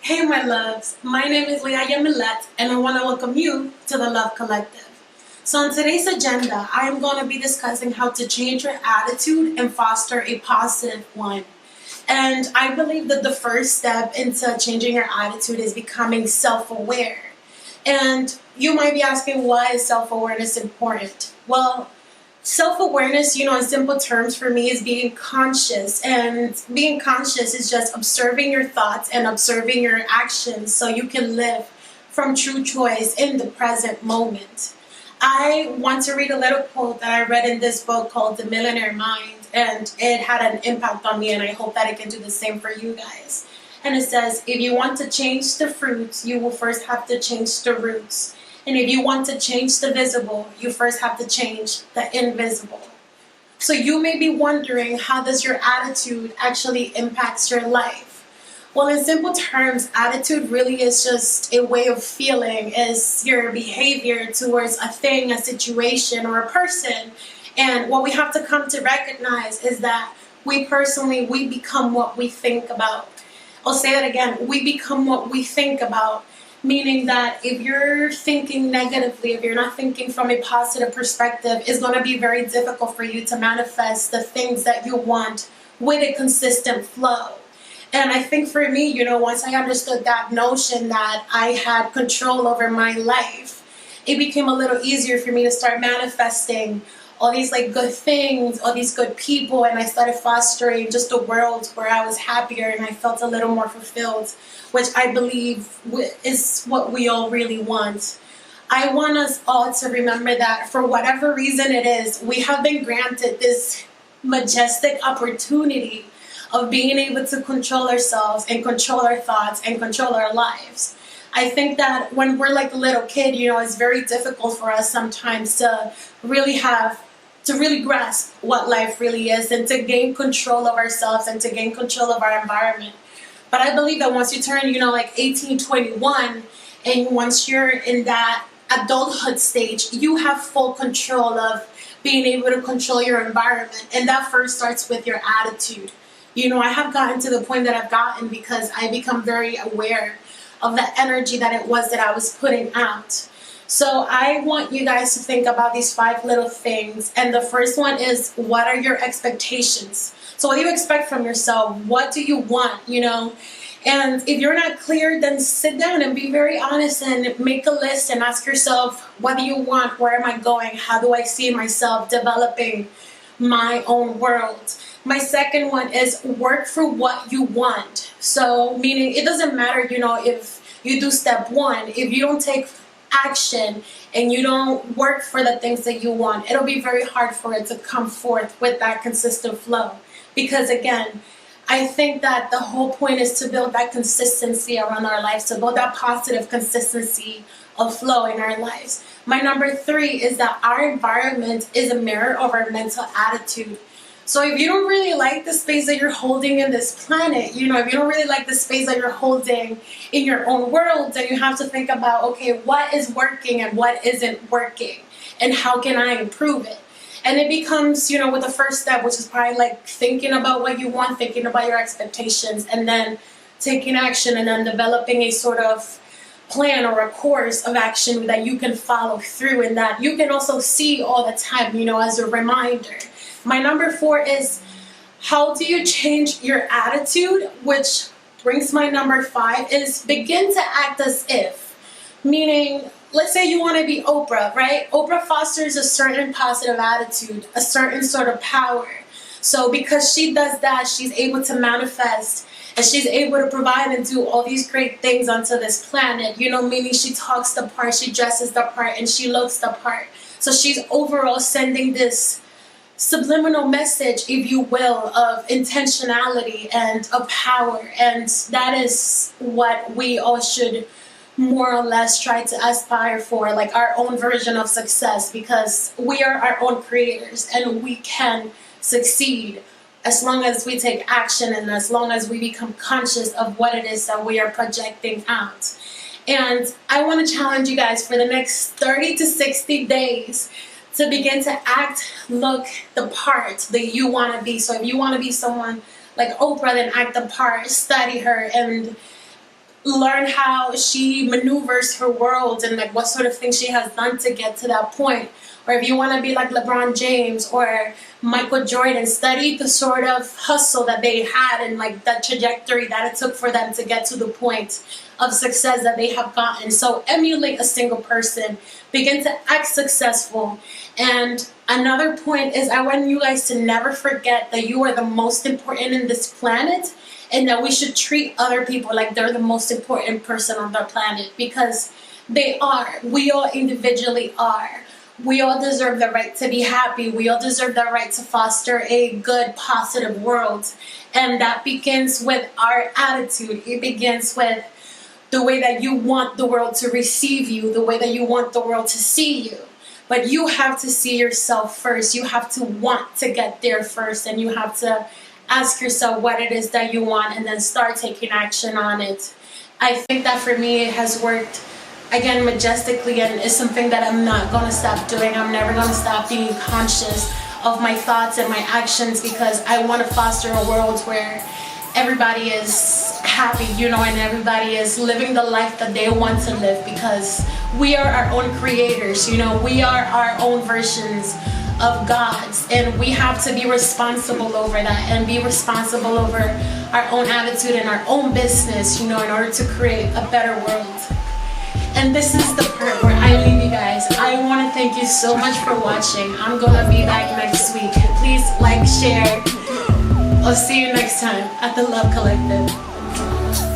Hey, my loves. My name is Leah Millet, and I want to welcome you to the Love Collective. So, on today's agenda, I am going to be discussing how to change your attitude and foster a positive one. And I believe that the first step into changing your attitude is becoming self aware. And you might be asking, why is self awareness important? Well, self awareness, in simple terms for me, is being conscious. And being conscious is just observing your thoughts and observing your actions so you can live from true choice in the present moment. I want to read a little quote that I read in this book called The Millionaire Mind, and it had an impact on me, and I hope that it can do the same for you guys. And it says, if you want to change the fruits, you will first have to change the roots. And if you want to change the visible, you first have to change the invisible. So you may be wondering, how does your attitude actually impact your life? Well, in simple terms, attitude really is just a way of feeling, is your behavior towards a thing, a situation, or a person. And what we have to come to recognize is that we become what we think about. I'll say that again. We become what we think about. Meaning that if you're thinking negatively, if you're not thinking from a positive perspective, it's going to be very difficult for you to manifest the things that you want with a consistent flow. And I think for me, once I understood that notion that I had control over my life, it became a little easier for me to start manifesting all these good things, all these good people, and I started fostering just a world where I was happier and I felt a little more fulfilled, which I believe is what we all really want. I want us all to remember that for whatever reason it is, we have been granted this majestic opportunity of being able to control ourselves and control our thoughts and control our lives. I think that when we're like a little kid, it's very difficult for us sometimes to really grasp what life really is and to gain control of ourselves and to gain control of our environment. But I believe that once you turn, 18, 21, and once you're in that adulthood stage, you have full control of being able to control your environment. And that first starts with your attitude. I have gotten to the point that I've gotten because I become very aware of the energy that it was that I was putting out. So I want you guys to think about these 5 little things. And the first one is, what are your expectations? So what do you expect from yourself? What do you want, And if you're not clear, then sit down and be very honest and make a list and ask yourself, what do you want? Where am I going? How do I see myself developing my own world? My second one is, work for what you want. So meaning it doesn't matter, if you do step 1, if you don't take action and you don't work for the things that you want, it'll be very hard for it to come forth with that consistent flow. Because again, I think that the whole point is to build that consistency around our lives, to build that positive consistency of flow in our lives. My number 3 is that our environment is a mirror of our mental attitude. So if you don't really like the space that you're holding in this planet, if you don't really like the space that you're holding in your own world, then you have to think about, okay, what is working and what isn't working, and how can I improve it? And it becomes, with the first step, which is probably thinking about what you want, thinking about your expectations, and then taking action, and then developing a sort of plan or a course of action that you can follow through and that you can also see all the time, as a reminder. My number 4 is, how do you change your attitude? Which brings my number 5 is, begin to act as if. Meaning, let's say you want to be Oprah, right? Oprah fosters a certain positive attitude, a certain sort of power. So because she does that, she's able to manifest and she's able to provide and do all these great things onto this planet, meaning she talks the part, she dresses the part, and she looks the part. So she's overall sending this subliminal message, if you will, of intentionality and of power. And that is what we all should more or less try to aspire for, our own version of success, because we are our own creators and we can succeed as long as we take action and as long as we become conscious of what it is that we are projecting out. And I want to challenge you guys for the next 30 to 60 days to begin to act, look the part that you want to be. So if you want to be someone like Oprah, then act the part, study her, and learn how she maneuvers her world and like what sort of things she has done to get to that point. Or if you want to be like LeBron James or Michael Jordan, study the sort of hustle that they had and like that trajectory that it took for them to get to the point of success that they have gotten. So emulate a single person, begin to act successful. And another point is I want you guys to never forget that you are the most important in this planet, and that we should treat other people like they're the most important person on the planet, because they are. We all individually are. We all deserve the right to be happy. We all deserve the right to foster a good, positive world. And that begins with our attitude. It begins with the way that you want the world to receive you, the way that you want the world to see you. But you have to see yourself first. You have to want to get there first, and you have to ask yourself what it is that you want and then start taking action on it. I think that for me it has worked, again, majestically, and it's something that I'm not going to stop doing. I'm never going to stop being conscious of my thoughts and my actions, because I want to foster a world where everybody is happy, and everybody is living the life that they want to live, because we are our own creators, we are our own versions of gods, and we have to be responsible over that and be responsible over our own attitude and our own business, in order to create a better world. And this is the part where I leave you guys. I want to thank you so much for watching. I'm gonna be back next week. Please like, share. I'll see you next time at the Love Collective.